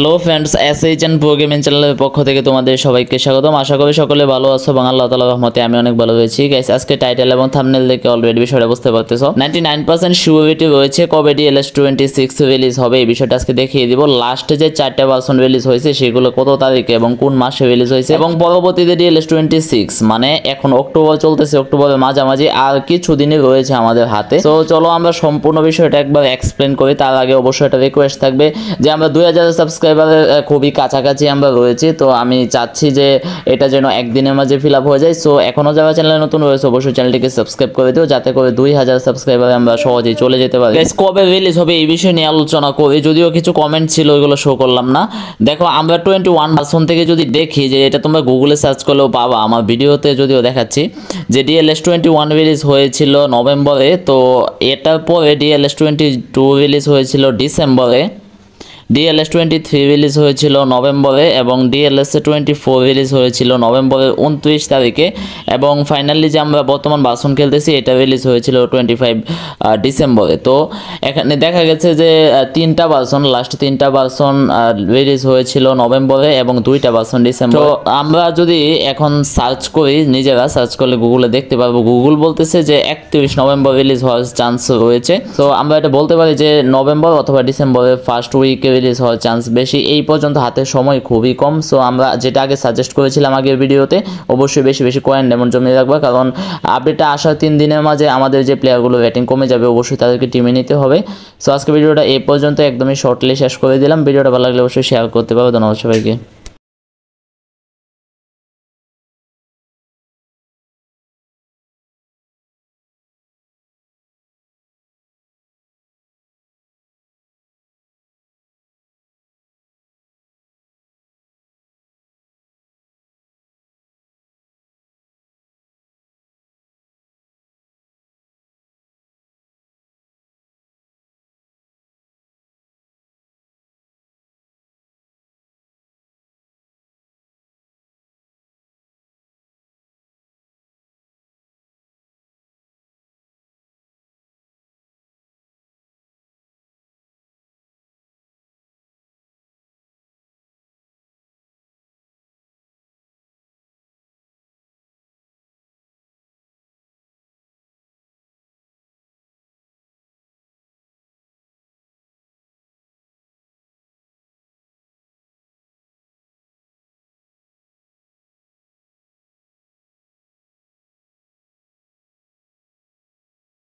Hello friends, এসএইচএন pro gaming চ্যানেলের পক্ষ থেকে তোমাদের সবাইকে স্বাগতম। আশা করি সকলে ভালো আছো এবং আল্লাহ তাআলার রহমতে আমি অনেক ভালো রয়েছি। গাইস, আজকে টাইটেল এবং থাম্বনেল দেখে অলরেডি বিষয়টা বুঝতে পারতেছো। 99% সিউরিটি রয়েছে কবে DLS26 রিলিজ হবে এই বিষয়টা আজকে দেখিয়ে দিব। লাস্টে যে 4টা ভার্সন রিলিজ হয়েছে সেগুলো কত তারিখে এবং কোন মাসে রিলিজ হয়েছে, এবং পরবর্তীতে DLS26 মানে এখন অক্টোবর চলতেছে, অক্টোবরের মাঝামাঝি আর কিছুদিনই রয়েছে আমাদের হাতে। তো চলো আমরা সম্পূর্ণ বিষয়টা একবার এক্সপ্লেন করি। তার আগে অবশ্যই একটা রিকোয়েস্ট থাকবে যে আমরা 2000 সাবস্ক্রাইবারের খুবই কাছাকাছি আমরা রয়েছি। তো আমি চাচ্ছি যে এটা যেন একদিনের মাঝে ফিল আপ হয়ে যায়। সো এখনও যারা চ্যানেলে নতুন রয়েছে অবশ্যই চ্যানেলটিকে সাবস্ক্রাইব করে দিও, যাতে করে 2000 সাবস্ক্রাইবারে আমরা সহজেই চলে যেতে পারি। গাইস, কবে রিলিজ হবে এই বিষয় নিয়ে আলোচনা করি, যদিও কিছু কমেন্ট ছিল ওইগুলো শো করলাম না। দেখো, আমরা 21 ভার্সন থেকে যদি দেখি যে এটা তোমরা গুগলে সার্চ করলেও পাবা, আমার ভিডিওতে যদিও দেখাচ্ছি যে DLS21 রিলিজ হয়েছিল নভেম্বরে। তো এটার পরে DLS22 রিলিজ হয়েছিল ডিসেম্বরে, DLS23 রিলিজ হয়েছিল নভেম্বরে এবং DLS24 রিলিজ হয়েছিল নভেম্বরের 29 তারিখে, এবং ফাইনালি যে আমরা বর্তমান ভার্সন খেলতেছি এটা রিলিজ হয়েছিল 25 ডিসেম্বরে। তো এখানে দেখা গেছে যে লাস্ট তিনটা ভার্সন রিলিজ হয়েছিল নভেম্বরে এবং 2টা ভার্সন ডিসেম্বর। তো আমরা যদি এখন সার্চ করি, নিজেরা সার্চ করলে গুগলে দেখতে পারবো, গুগল বলতেছে যে 31 নভেম্বর রিলিজ হওয়ার চান্স রয়েছে। তো আমরা এটা বলতে পারি যে নভেম্বর অথবা ডিসেম্বরের ফার্স্ট উইকে রিলিজ হওয়ার চান্স বেশি। এই পর্যন্ত হাতে সময় খুবই কম। সো আমরা যেটা আগে সাজেস্ট করেছিলাম আগের ভিডিওতে, অবশ্যই বেশি বেশি কয়েন ডায়মন্ড জমিয়ে রাখবা, কারণ আপডেটটা আসার 3 দিনের মাঝে আমাদের যে প্লেয়ারগুলো রেটিং কমে যাবে অবশ্যই তাদেরকে টিমে নিতে হবে। সো আজকে ভিডিওটা এই পর্যন্ত একদমই শর্টলি শেষ করে দিলাম। ভিডিওটা ভালো লাগলে অবশ্যই শেয়ার করতে পারো। ধন্যবাদ সবাইকে।